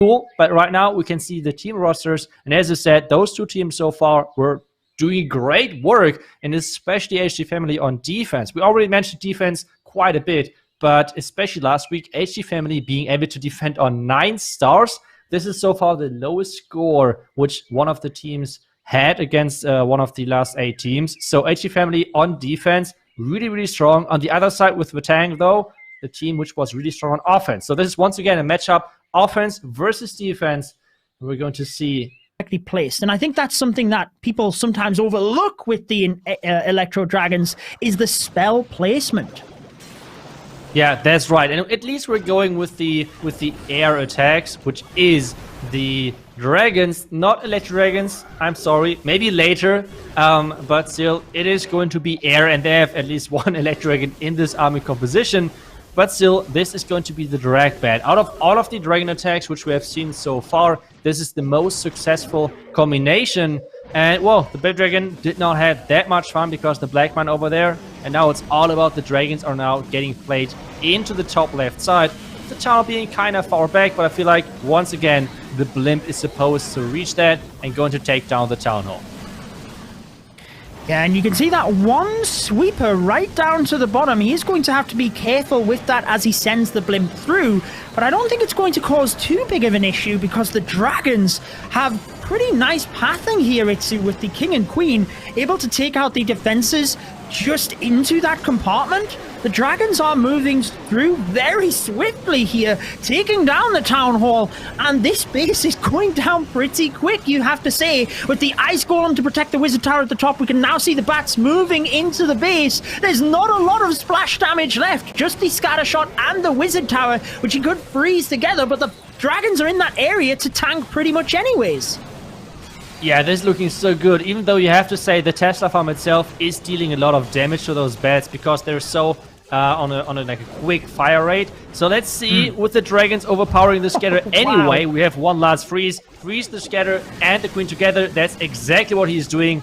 cool. But right now we can see the team rosters, and as I said, those two teams so far were doing great work, and especially H.T Family on defense. We already mentioned defense quite a bit, but especially last week, H.T Family being able to defend on 9 stars. This is so far the lowest score which one of the teams had against one of the last 8 teams. So H.T Family on defense, really, really strong. On the other side with Vatang, though, the team which was really strong on offense. So this is once again a matchup, offense versus defense. We're going to see placed, and I think that's something that people sometimes overlook with the Electro Dragons is the spell placement. Yeah, that's right. And at least we're going with the air attacks, which is the dragons, not electro dragons. I'm sorry, maybe later, but still, it is going to be air, and they have at least one electro dragon in this army composition. But still, this is going to be the drag bat. Out of all of the dragon attacks which we have seen so far, this is the most successful combination. And, well, the Big Dragon did not have that much fun because the Black Mine over there. And now it's all about the dragons are now getting played into the top left side. The tower being kind of far back, but I feel like, once again, the blimp is supposed to reach that and going to take down the town hall. Yeah, and you can see that one sweeper right down to the bottom. He is going to have to be careful with that as he sends the blimp through, but I don't think it's going to cause too big of an issue because the dragons have pretty nice pathing here, Itsu, with the king and queen able to take out the defenses just into that compartment. The dragons are moving through very swiftly here, taking down the town hall, and this base is going down pretty quick, you have to say. With the ice golem to protect the wizard tower at the top, we can now see the bats moving into the base. There's not a lot of splash damage left, just the scatter shot and the wizard tower, which you could freeze together, but the dragons are in that area to tank pretty much anyways. Yeah, this is looking so good, even though you have to say the Tesla farm itself is dealing a lot of damage to those bats because they're so on a like a quick fire rate. So let's see with the dragons overpowering the scatter anyway. Wow. We have one last freeze the scatter and the queen together. That's exactly what he's doing.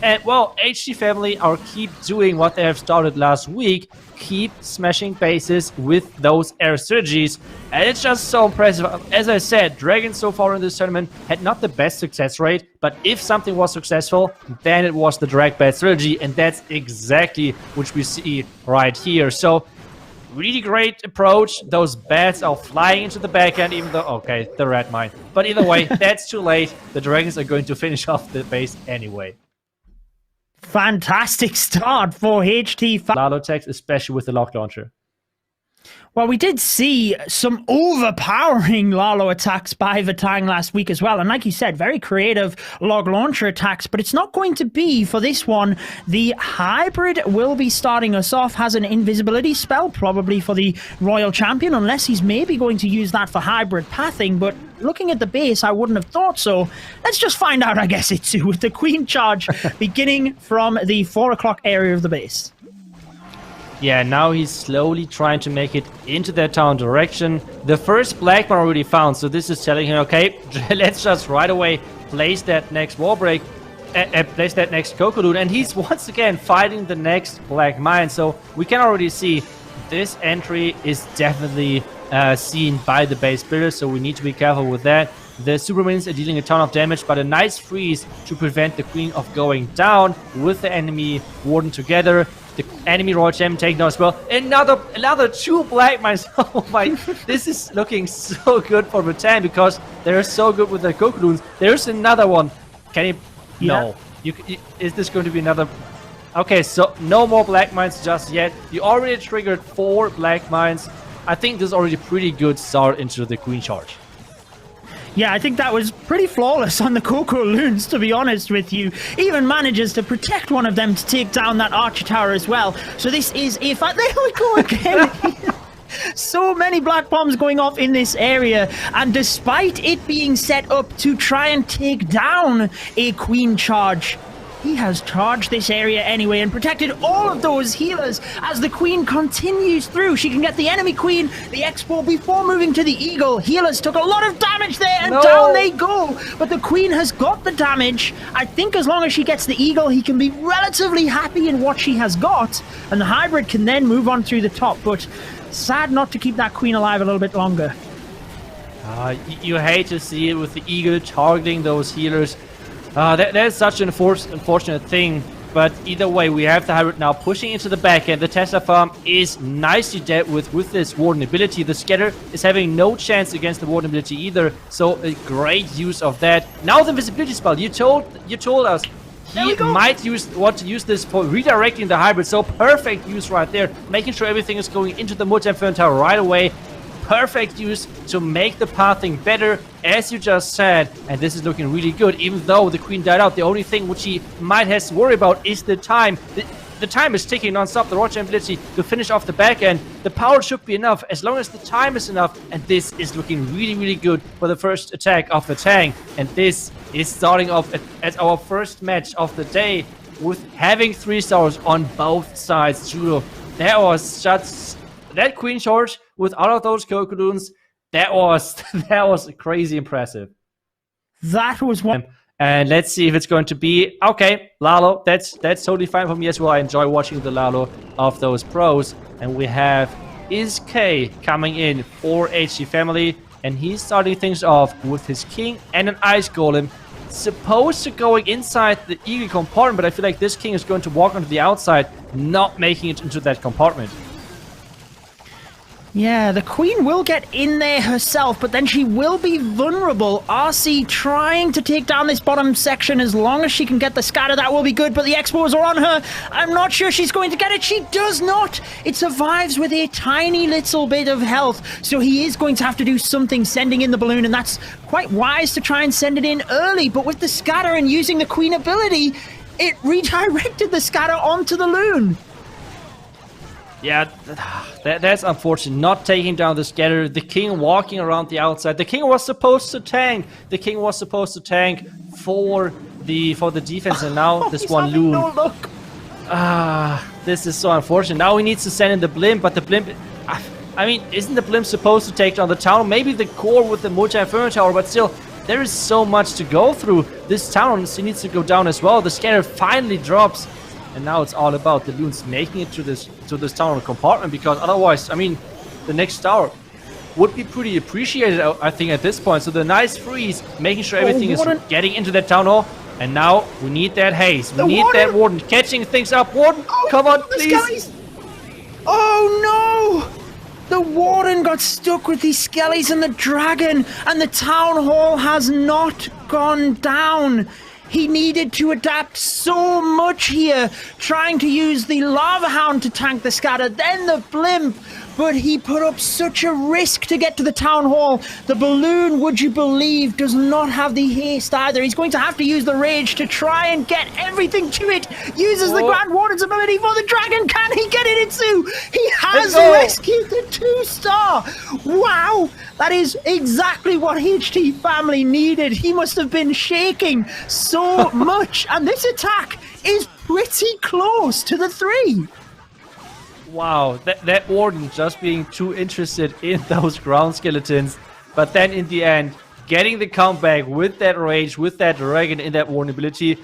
And, well, H.T Family are keep doing what they have started last week. Keep smashing bases with those air synergies. And it's just so impressive. As I said, Dragons so far in this tournament had not the best success rate. But if something was successful, then it was the drag bat strategy. And that's exactly what we see right here. So, really great approach. Those bats are flying into the backhand, even though... Okay, the red mine. But either way, that's too late. The Dragons are going to finish off the base anyway. Fantastic start for H.T. Lalo attacks, especially with the lock launcher. Well, we did see some overpowering Lalo attacks by Vatang last week as well. And like you said, very creative log launcher attacks, but it's not going to be for this one. The hybrid will be starting us off, has an invisibility spell, probably for the Royal Champion, unless he's maybe going to use that for hybrid pathing. But looking at the base, I wouldn't have thought so. Let's just find out, I guess, Itsu, with the Queen charge beginning from the 4 o'clock area of the base. Yeah, now he's slowly trying to make it into that town direction. The first black one already found, so this is telling him, okay, let's just right away place that next wall break, place that next Cocoon, and he's once again fighting the next black mine. So we can already see this entry is definitely seen by the base builder, so we need to be careful with that. The Superminions are dealing a ton of damage, but a nice freeze to prevent the Queen of going down with the enemy Warden together. The enemy Royal Champion taken down as well. Another 2 black mines. Oh my, this is looking so good for Vatang because they're so good with their Cocoons. There's another one. Can he? Yeah. No. Is this going to be another? Okay, so no more black mines just yet. You already triggered 4 black mines. I think this is already a pretty good start into the Queen charge. Yeah, I think that was pretty flawless on the Coco Loons, to be honest with you. Even manages to protect one of them to take down that Archer Tower as well. So this is a fact. There we go again. So many black bombs going off in this area, and despite it being set up to try and take down a Queen charge, he has charged this area anyway and protected all of those healers as the Queen continues through. She can get the enemy Queen, the Expo, before moving to the Eagle. Healers took a lot of damage there, and down they go. But the Queen has got the damage. I think as long as she gets the Eagle, he can be relatively happy in what she has got. And the hybrid can then move on through the top. But sad not to keep that Queen alive a little bit longer. You hate to see it with the Eagle targeting those healers. That's such an unfortunate thing. But either way, we have the hybrid now pushing into the back end. The Tesla farm is nicely dealt with this Warden ability. The Scatter is having no chance against the Warden ability either. So a great use of that. Now the invisibility spell. You told us he might want to use this for redirecting the hybrid. So perfect use right there. Making sure everything is going into the multi-inferno tower right away. Perfect use to make the pathing better, as you just said, and this is looking really good. Even though the queen died out, the only thing which he might have to worry about is the time. The time is ticking non-stop. The Roger ability to finish off the back end. The power should be enough as long as the time is enough, and this is looking really, really good for the first attack of Vatang. And this is starting off as our first match of the day with having 3 stars on both sides. Judo, that was just that queen charge with all of those Cocoons, that was crazy impressive. That was one. And let's see if it's going to be okay. Lalo, that's totally fine for me as well. I enjoy watching the Lalo of those pros. And we have K coming in for H.T Family, and he's starting things off with his king and an ice golem. Supposed to going inside the eagle compartment, but I feel like this king is going to walk onto the outside, not making it into that compartment. Yeah, the queen will get in there herself, but then she will be vulnerable. RC trying to take down this bottom section. As long as she can get the scatter, that will be good, but the expos are on her. I'm not sure she's going to get it. She does not. It survives with a tiny little bit of health, so he is going to have to do something sending in the balloon, and that's quite wise to try and send it in early, but with the scatter and using the queen ability, it redirected the scatter onto the loon. Yeah, that's unfortunate. Not taking down the scatter. The king walking around the outside. The king was supposed to tank. The king was supposed to tank for the defense, and now this one loon. No look. This is so unfortunate. Now he needs to send in the blimp, but the blimp. I mean, isn't the blimp supposed to take down the town? Maybe the core with the multi-inferno tower, but still, there is so much to go through. This town needs to go down as well. The scatter finally drops. And now it's all about the loons making it to this tower compartment, because otherwise, I mean, the next tower would be pretty appreciated, I think, at this point. So the nice freeze, making sure everything is getting into that town hall. And now we need that haze. We need that warden catching things up. Warden, come on, please. Oh no! The warden got stuck with these skellies and the dragon, and the town hall has not gone down. He needed to adapt so much here, trying to use the lava hound to tank the scatter, then the blimp, but he put up such a risk to get to the town hall. The balloon, would you believe, does not have the haste either. He's going to have to use the rage to try and get everything to it. Uses the Grand Warden's ability for the dragon. Can he get it into? He has rescued the 2-star. Wow, that is exactly what H.T Family needed. He must have been shaking so much, and this attack is pretty close to the 3. Wow, that warden just being too interested in those ground skeletons, but then in the end, getting the comeback with that rage, with that dragon in that warden ability.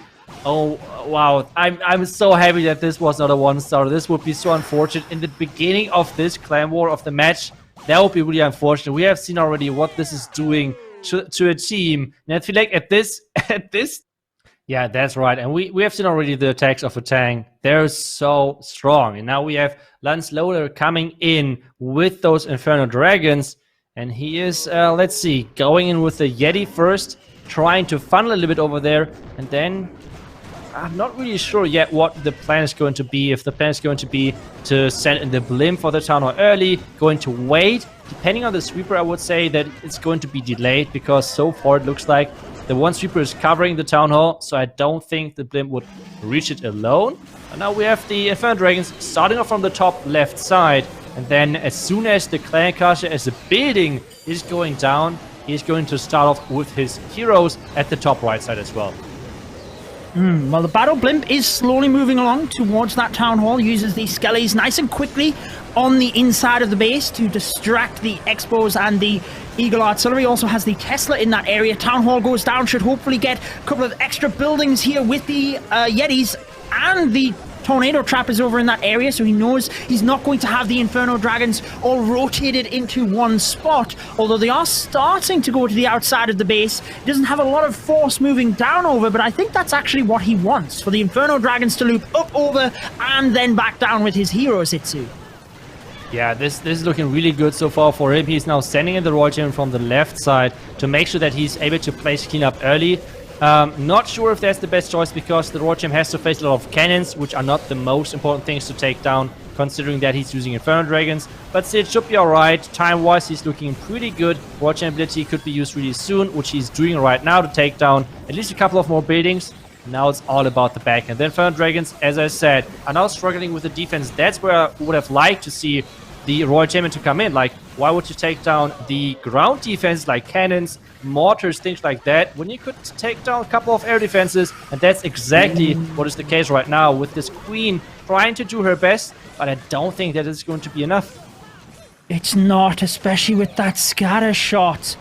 Oh, wow. I'm so happy that this was not a 1-star. This would be so unfortunate. In the beginning of this clan war of the match, that would be really unfortunate. We have seen already what this is doing to a team. And I feel like at this... Yeah, that's right. And we have seen already the attacks of Vatang. They're so strong. And now we have Lance Loader coming in with those Inferno Dragons. And he is, let's see, going in with the Yeti first, trying to funnel a little bit over there. And then I'm not really sure yet what the plan is going to be. If the plan is going to be to send in the blimp for the town hall early, going to wait. Depending on the sweeper, I would say that it's going to be delayed, because so far it looks like the one sweeper is covering the town hall, so I don't think the blimp would reach it alone. And now we have the Inferno Dragons starting off from the top left side. And then as soon as the Clan Caster as a building is going down, he's going to start off with his heroes at the top right side as well. Well, the battle blimp is slowly moving along towards that town hall, uses these skellies nice and quickly on the inside of the base to distract the expos and the Eagle Artillery. Also has the Tesla in that area. Town hall goes down, should hopefully get a couple of extra buildings here with the Yetis and the Tornado Trap is over in that area, so he knows he's not going to have the Inferno Dragons all rotated into one spot, although they are starting to go to the outside of the base. He doesn't have a lot of force moving down over, but I think that's actually what he wants, for the Inferno Dragons to loop up over and then back down with his heroes, Itsu. Yeah, this is looking really good so far for him. He's now sending in the Royal Champion from the left side to make sure that he's able to place cleanup early. Not sure if that's the best choice, because the Royal Champion has to face a lot of cannons, which are not the most important things to take down, considering that he's using Inferno Dragons. But still, it should be alright. Time-wise, he's looking pretty good. Royal Champion ability could be used really soon, which he's doing right now to take down at least a couple of more buildings. Now it's all about the back. And the Inferno Dragons, as I said, are now struggling with the defense. That's where I would have liked to see the Royal Champion to come in. Like, why would you take down the ground defense like cannons, mortars, things like that, when you could take down a couple of air defenses? And that's exactly what is the case right now, with this queen trying to do her best, but I don't think that is going to be enough. It's not, especially with that scatter shot.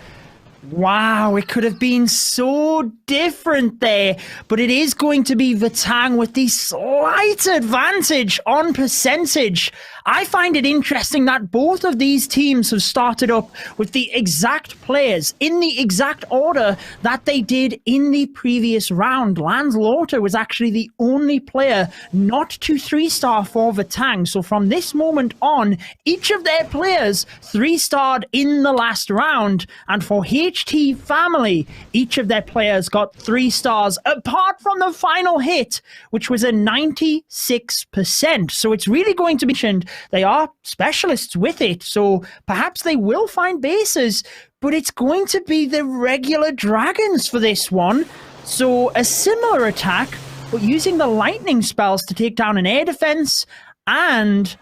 Wow, it could have been so different there, but it is going to be Vatang with the slight advantage on percentage. I find it interesting that both of these teams have started up with the exact players in the exact order that they did in the previous round. Lance Lauter was actually the only player not to 3-star for Vatang. So from this moment on, each of their players 3-starred in the last round. And for H.T Family, each of their players got 3 stars, apart from the final hit, which was a 96%. So it's really going to be mentioned. They are specialists with it, so perhaps they will find bases, but it's going to be the regular dragons for this one. So a similar attack, but using the lightning spells to take down an air defense and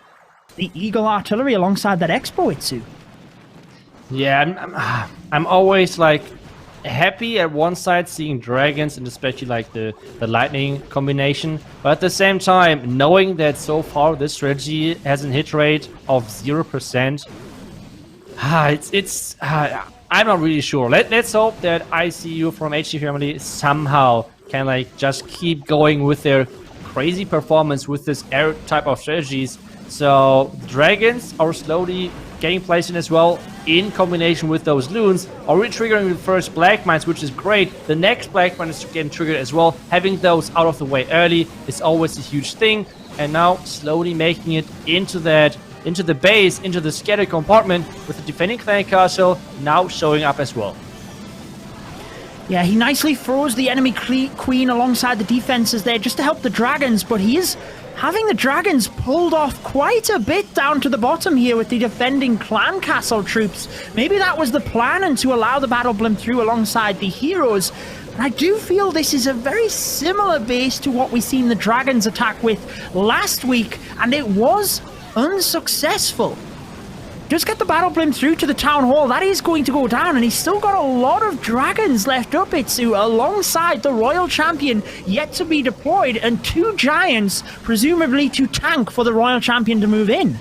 the Eagle Artillery alongside that Expo Itsu. Yeah, I'm always like happy at one side seeing dragons, and especially like the lightning combination, but at the same time knowing that so far this strategy has a hit rate of 0%. I'm not really sure. Let's hope that ICU from H.T Family somehow can like just keep going with their crazy performance with this air type of strategies. So dragons are slowly getting placed in as well, in combination with those loons, already triggering the first black mines, which is great. The next black mine is getting triggered as well. Having those out of the way early is always a huge thing. And now slowly making it into the base, into the scattered compartment, with the defending clan castle now showing up as well. Yeah, he nicely throws the enemy queen alongside the defenses there just to help the dragons, but he is having the dragons pulled off quite a bit down to the bottom here with the defending clan castle troops. Maybe that was the plan, and to allow the battle blimp through alongside the heroes. But I do feel this is a very similar base to what we seen the dragons attack with last week, and it was unsuccessful. Just get the battle blimp through to the town hall. That is going to go down, and he's still got a lot of dragons left up, Itsu, alongside the Royal Champion yet to be deployed, and 2 giants, presumably to tank for the Royal Champion to move in.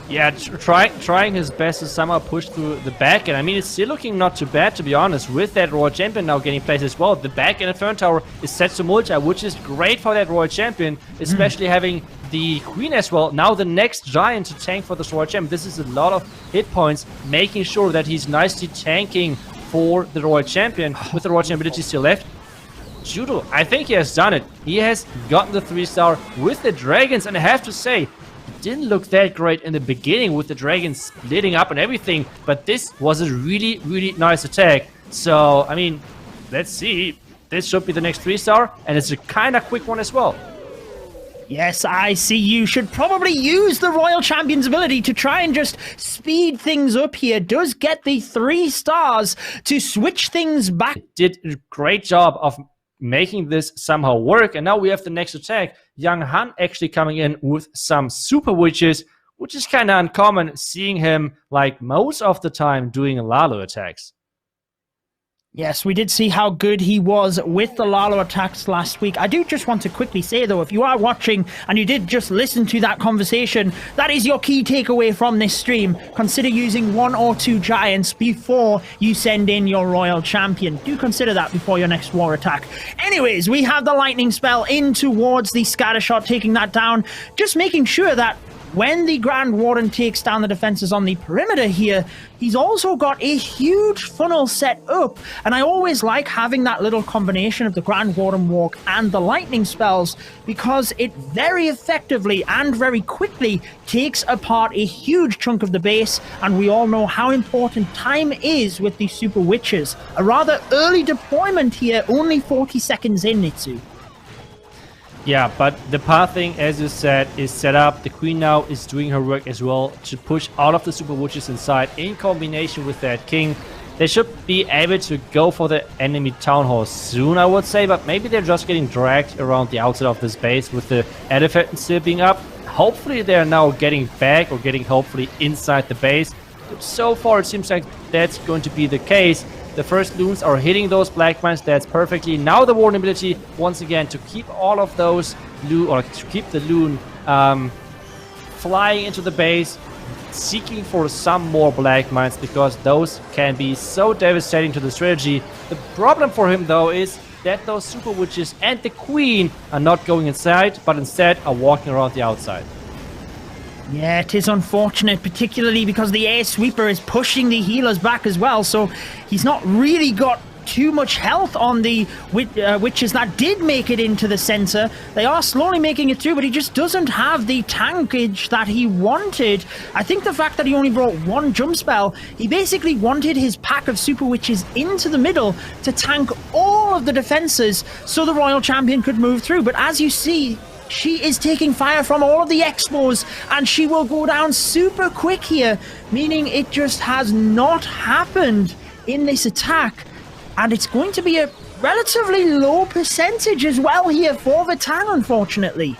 Yeah, trying his best to somehow push through the back, and I mean, it's still looking not too bad, to be honest, with that Royal Champion now getting placed as well. The back and the Inferno Tower is set to multi, which is great for that Royal Champion, especially having the Queen as well. Now the next giant to tank for the Royal Champion. This is a lot of hit points, making sure that he's nicely tanking for the Royal Champion, with the Royal Champion ability still left. Judo, I think he has done it. He has gotten the 3-star with the dragons, and I have to say, it didn't look that great in the beginning with the dragons splitting up and everything, but this was a really, really nice attack. So, I mean, let's see. This should be the next 3-star, and it's a kind of quick one as well. Yes, I see. You should probably use the Royal Champion's ability to try and just speed things up here. Does get the 3 stars to switch things back. Did a great job of making this somehow work. And now we have the next attack. Young Han actually coming in with some super witches, which is kind of uncommon, seeing him like most of the time doing Lalo attacks. Yes, we did see how good he was with the Lalo attacks last week. I do just want to quickly say, though, if you are watching and you did just listen to that conversation, that is your key takeaway from this stream. Consider using 1 or 2 giants before you send in your royal champion. Do consider that before your next war attack. Anyways, we have the lightning spell in towards the scatter shot, taking that down. Just making sure that when the Grand Warden takes down the defenses on the perimeter here, he's also got a huge funnel set up. And I always like having that little combination of the Grand Warden walk and the lightning spells, because it very effectively and very quickly takes apart a huge chunk of the base. And we all know how important time is with the Super Witches. A rather early deployment here, only 40 seconds in, Nitsu. Yeah, but the pathing, as you said, is set up. The queen now is doing her work as well to push all of the super witches inside in combination with that king. They should be able to go for the enemy town hall soon, I would say, but maybe they're just getting dragged around the outside of this base with the elephant still being up. Hopefully they're now getting back or getting hopefully inside the base. But so far it seems like that's going to be the case. The first loons are hitting those black mines. That's perfectly. Now the warden ability once again to keep all of those loon, or to keep the loon flying into the base, seeking for some more black mines, because those can be so devastating to the strategy. The problem for him though is that those super witches and the queen are not going inside, but instead are walking around the outside. Yeah, it is unfortunate, particularly because the air sweeper is pushing the healers back as well, so he's not really got too much health on the witches that did make it into the center. They are slowly making it through, but he just doesn't have the tankage that he wanted. I think the fact that he only brought 1 jump spell, he basically wanted his pack of super witches into the middle to tank all of the defenses so the royal champion could move through. But as you see, she is taking fire from all of the expos, and she will go down super quick here, meaning it just has not happened in this attack. And it's going to be a relatively low percentage as well here for Vatang, unfortunately.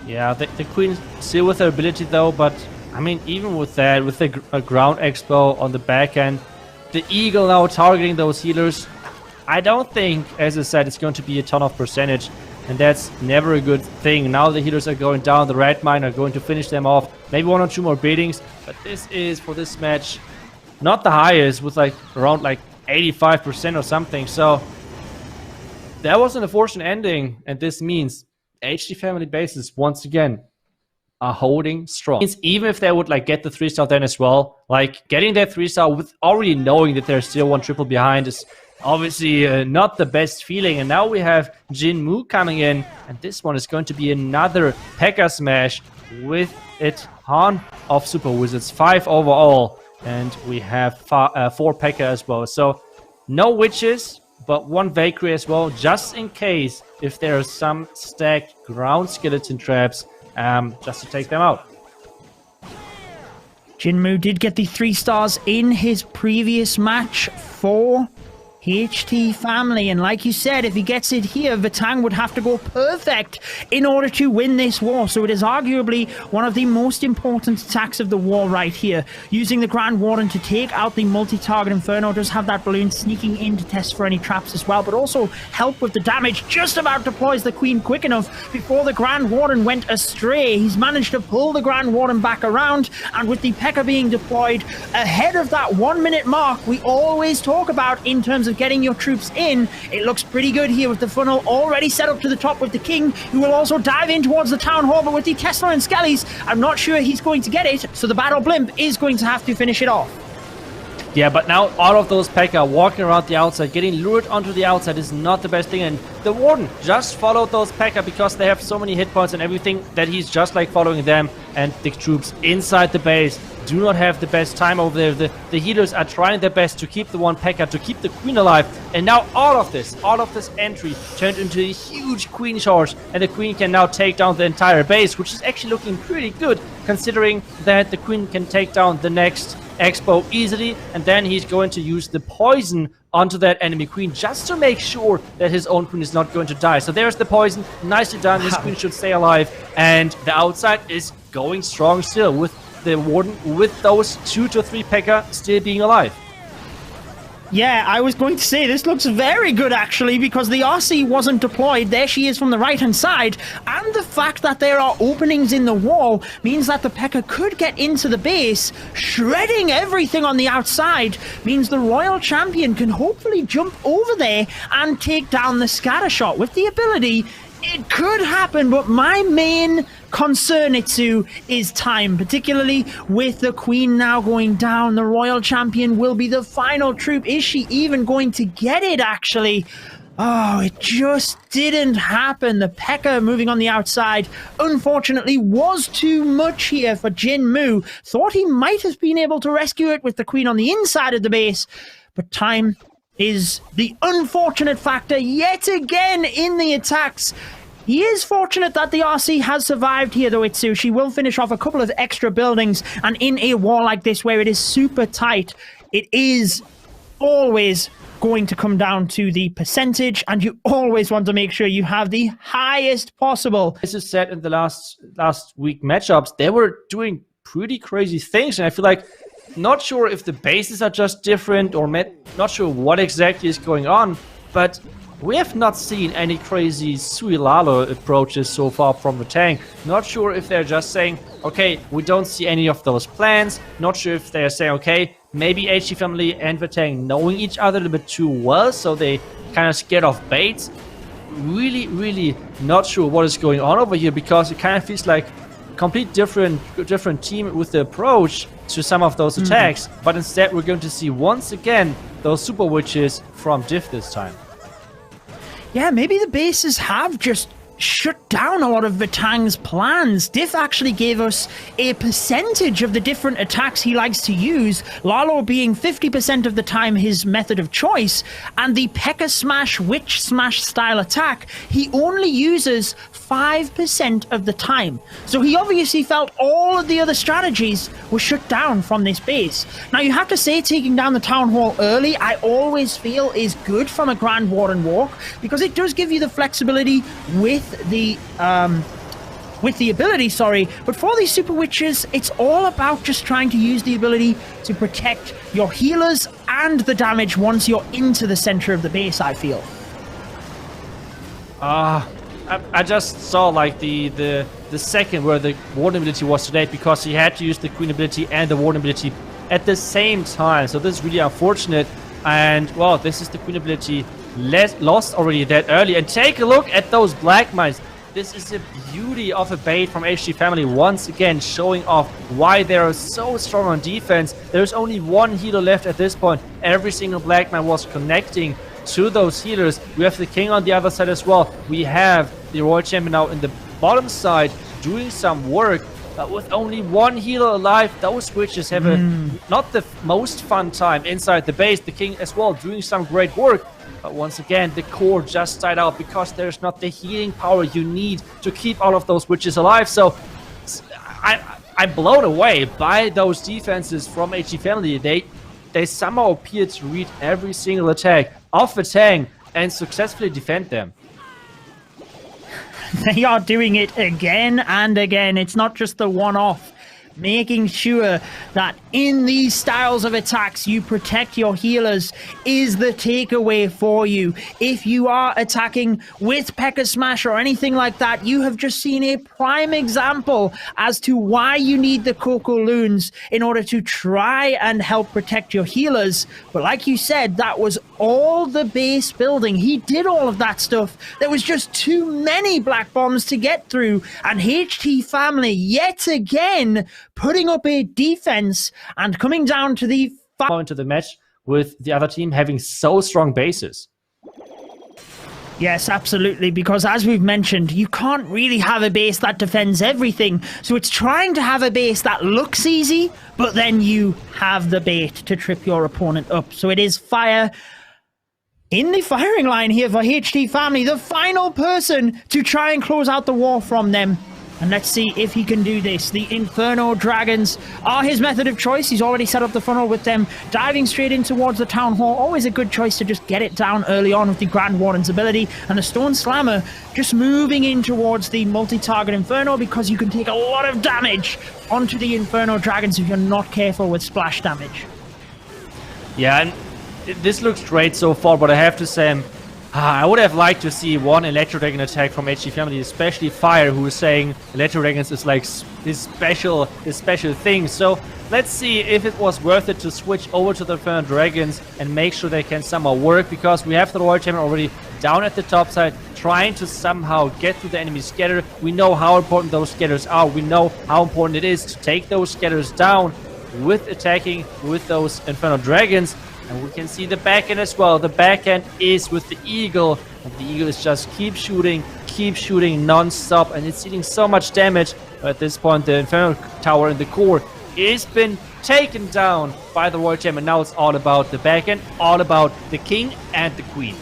Yeah, the queen still with her ability though, but I mean, even with that, with the ground expo on the back end, the eagle now targeting those healers, I don't think, as I said, it's going to be a ton of percentage. And that's never a good thing. Now the healers are going down, the red mine are going to finish them off. Maybe 1 or 2 more beatings, but this is, for this match, not the highest, with like around like 85% or something. So that was an unfortunate ending, and this means H.T Family bases once again are holding strong. Even if they would like get the 3-star then as well, like getting that 3-star with already knowing that there's still 1 triple behind is obviously not the best feeling. And now we have Jin Mu coming in, and this one is going to be another P.E.K.K.A smash with a ton of super wizards, 5 overall, and we have 4 P.E.K.K.A as well. So no witches, but 1 Valkyrie as well, just in case if there are some stacked ground skeleton traps, just to take them out. Jinmu did get the 3 stars in his previous match for H.T Family, and like you said, if he gets it here, Vatang would have to go perfect in order to win this war. So it is arguably one of the most important attacks of the war right here. Using the Grand Warden to take out the multi-target Inferno, does have that balloon sneaking in to test for any traps as well, but also help with the damage. Just about deploys the Queen quick enough before the Grand Warden went astray. He's managed to pull the Grand Warden back around, and with the P.E.K.K.A being deployed ahead of that 1-minute mark we always talk about in terms of getting your troops in, it looks pretty good here with the funnel already set up to the top with the king, who will also dive in towards the town hall. But with the Tesla and Skellies, I'm not sure he's going to get it, so the battle blimp is going to have to finish it off. Yeah, but now all of those P.E.K.K.A walking around the outside, getting lured onto the outside is not the best thing. And the Warden just followed those P.E.K.K.A because they have so many hit points and everything that he's just like following them. And the troops inside the base do not have the best time over there. The healers are trying their best to keep the 1 P.E.K.K.A to keep the Queen alive. And now all of this entry turned into a huge Queen charge. And the Queen can now take down the entire base, which is actually looking pretty good, considering that the Queen can take down the next Expo easily, and then he's going to use the poison onto that enemy queen just to make sure that his own queen is not going to die. So there's the poison, nicely done. His queen should stay alive, and the outside is going strong still with the Warden with those 2 to 3 P.E.K.K.A still being alive. Yeah, I was going to say, this looks very good, actually, because the RC wasn't deployed. There she is from the right-hand side. And the fact that there are openings in the wall means that the P.E.K.K.A could get into the base. Shredding everything on the outside means the Royal Champion can hopefully jump over there and take down the scatter shot. With the ability, it could happen, but my main concern, Itsu, is time, particularly with the Queen now going down. The Royal Champion will be the final troop. Is she even going to get it, actually? Oh, it just didn't happen. The P.E.K.K.A moving on the outside, unfortunately, was too much here for Jin Mu. Thought he might have been able to rescue it with the Queen on the inside of the base, but time is the unfortunate factor yet again in the attacks. He is fortunate that the RC has survived here, though, Itsu. She will finish off a couple of extra buildings, and in a war like this where it is super tight, it is always going to come down to the percentage, and you always want to make sure you have the highest possible. This is said in the last week matchups, they were doing pretty crazy things, and I feel like not sure if the bases are just different or not sure what exactly is going on, but we have not seen any crazy Suilalo approaches so far from Vatang. Not sure if they're just saying, okay, we don't see any of those plans. Not sure if they're saying, okay, maybe H.T Family and Vatang knowing each other a little bit too well, so they kind of scared off baits. Really not sure what is going on over here, because it kind of feels like complete different team with the approach to some of those attacks, but instead we're going to see once again those super witches from Diff this time. Yeah, maybe the bases have just shut down a lot of Vatang's plans. Diff actually gave us a percentage of the different attacks he likes to use, Lalo being 50% of the time his method of choice, and the P.E.K.K.A Smash Witch Smash style attack he only uses 5% of the time. So he obviously felt all of the other strategies were shut down from this base. Now you have to say, taking down the Town Hall early, I always feel is good from a Grand Warden walk, because it does give you the flexibility with the ability, but for these Super Witches, it's all about just trying to use the ability to protect your healers and the damage once you're into the center of the base, I feel. I just saw like the second where the Warden ability was too late, because he had to use the Queen ability and the Warden ability at the same time, so this is really unfortunate. And well, this is the Queen ability lost already that early. And take a look at those Black Mines. This is a beauty of a bait from H.T Family, once again showing off why they are so strong on defense. There's only one healer left at this point. Every single Black Mine was connecting to those healers. We have the King on the other side as well. We have the Royal Champion now in the bottom side doing some work. With only one healer alive, those witches have not the most fun time inside the base. The King as well doing some great work. But once again, the core just died out because there's not the healing power you need to keep all of those witches alive. So I'm blown away by those defenses from H.T Family. They somehow appear to read every single attack of Vatang and successfully defend them. They are doing it again and again. It's not just the one-off. Making sure that in these styles of attacks you protect your healers is the takeaway for you. If you are attacking with P.E.K.K.A Smash or anything like that, you have just seen a prime example as to why you need the Coco Loons in order to try and help protect your healers. But like you said, that was all the base building. He did all of that stuff. There was just too many Black Bombs to get through, and H.T Family yet again putting up a defense and coming down to the point of the match with the other team having so strong bases. Yes, absolutely, because as we've mentioned, you can't really have a base that defends everything, so it's trying to have a base that looks easy, but then you have the bait to trip your opponent up. So it is fire in the firing line here for H.T Family, the final person to try and close out the war from them. And let's see if he can do this. The Inferno Dragons are his method of choice. He's already set up the funnel with them, diving straight in towards the Town Hall. Always a good choice to just get it down early on with the Grand Warden's ability. And the Stone Slammer just moving in towards the multi-target Inferno, because you can take a lot of damage onto the Inferno Dragons if you're not careful with splash damage. Yeah, and this looks great so far, but I have to say, I would have liked to see one Electro Dragon attack from H.T Family, especially Fire, who is saying Electro Dragons is like his special thing. So let's see if it was worth it to switch over to the Inferno Dragons and make sure they can somehow work, because we have the Royal Champion already down at the top side, trying to somehow get to the enemy scatter. We know how important those scatters are. We know how important it is to take those scatters down with attacking with those Inferno Dragons. And we can see the back end as well. The back end is with the Eagle. And the Eagle is just keep shooting non-stop. And it's dealing so much damage. But at this point, the Inferno Tower in the core is been taken down by the Royal Champion. Now it's all about the back end, all about the King and the Queen.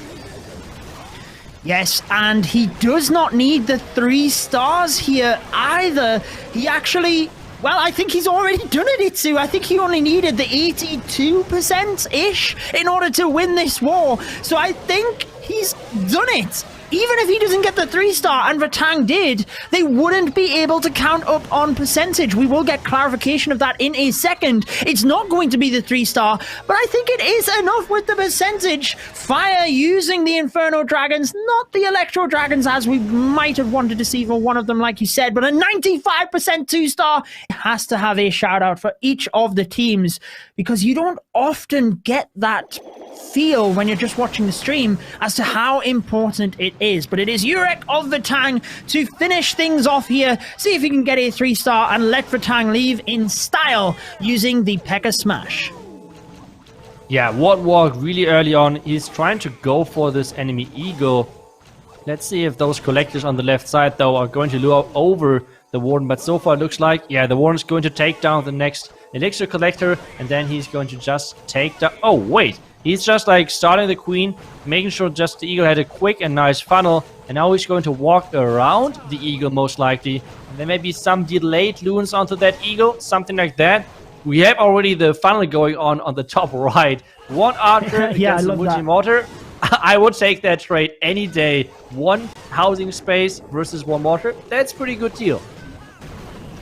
Yes, and he does not need the 3 stars here either. He actually... Well, I think he's already done it, Itsu. I think he only needed the 82%-ish in order to win this war. So I think he's done it. Even if he doesn't get the 3-star, and Vatang did, they wouldn't be able to count up on percentage. We will get clarification of that in a second. It's not going to be the 3-star, but I think it is enough with the percentage. Fire using the Inferno Dragons, not the Electro Dragons, as we might have wanted to see for one of them, like you said, but a 95% 2-star has to have a shout out for each of the teams, because you don't often get that feel when you're just watching the stream as to how important it is. But it is Urek of Vatang to finish things off here, see if he can get a 3-star and let Vatang leave in style using the P.E.K.K.A. Smash. Yeah, Wartwalk really early on. He's trying to go for this enemy Eagle. Let's see if those collectors on the left side, though, are going to lure over the Warden. But so far it looks like, yeah, the Warden's going to take down the next Elixir Collector, and then he's going to just take down... Oh, wait! He's just like starting the Queen, making sure just the Eagle had a quick and nice funnel, and now he's going to walk around the Eagle most likely. And there may be some delayed loons onto that Eagle, something like that. We have already the funnel going on the top right. One Archer yeah, against the Multi-Mortar. I would take that trade any day. 1 housing space versus 1 mortar. That's a pretty good deal.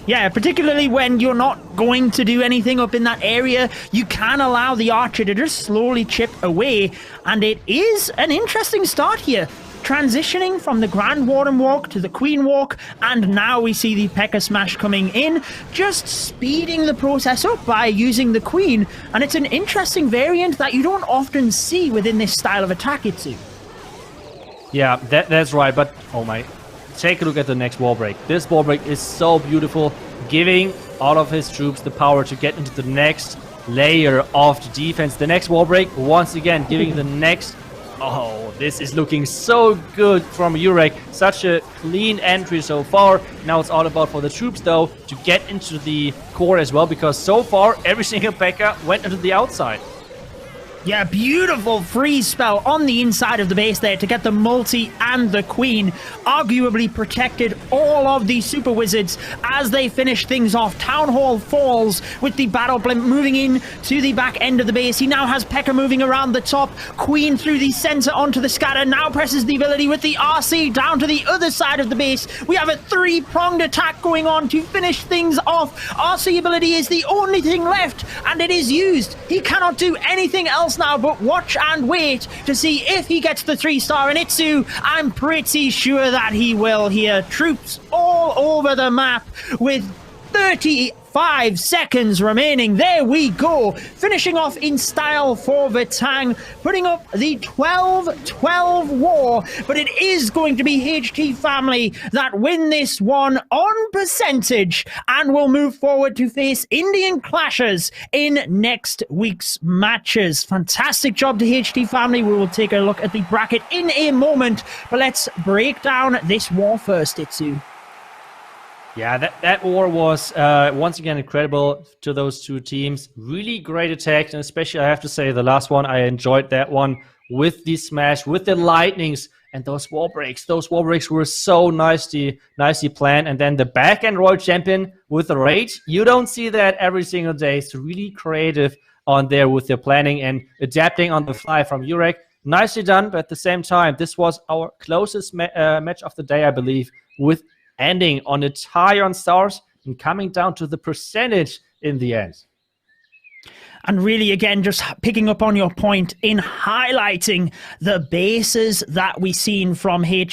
Yeah, particularly when you're not going to do anything up in that area, you can allow the Archer to just slowly chip away, and it is an interesting start here. Transitioning from the Grand Warden Walk to the Queen Walk, and now we see the P.E.K.K.A. Smash coming in, just speeding the process up by using the Queen, and it's an interesting variant that you don't often see within this style of attack, Itsu. Yeah, that's right, but oh my... Take a look at the next wall break. This wall break is so beautiful, giving all of his troops the power to get into the next layer of the defense. The next wall break, once again, giving the next... Oh, this is looking so good from Urek. Such a clean entry so far. Now it's all about for the troops, though, to get into the core as well, because so far, every single P.E.K.K.A. went into the outside. Yeah, beautiful freeze spell on the inside of the base there to get the multi and the Queen. Arguably protected all of the Super Wizards as they finish things off. Town Hall falls with the Battle Blimp moving in to the back end of the base. He now has P.E.K.K.A. moving around the top. Queen through the center onto the scatter. Now presses the ability with the RC down to the other side of the base. We have a 3-pronged attack going on to finish things off. RC ability is the only thing left, and it is used. He cannot do anything else now but watch and wait to see if he gets the 3-star. And Itsu, I'm pretty sure that he will here. Troops all over the map with 35 seconds remaining. There we go. Finishing off in style for Vatang, putting up the 12-12 war. But it is going to be H.T Family that win this one on percentage and will move forward to face Indian Clashers in next week's matches. Fantastic job to H.T Family. We will take a look at the bracket in a moment, but let's break down this war first, Itsu. Yeah, that war was once again incredible to those two teams. Really great attacks, and especially I have to say the last one, I enjoyed that one with the smash, with the lightnings, and those wall breaks. Those wall breaks were so nicely planned. And then the back end Royal Champion with the rage. You don't see that every single day. It's really creative on there with their planning and adapting on the fly from Urek. Nicely done, but at the same time, this was our closest match of the day, I believe, with ending on a tie on stars and coming down to the percentage in the end. And really, again, just picking up on your point in highlighting the bases that we've seen from HT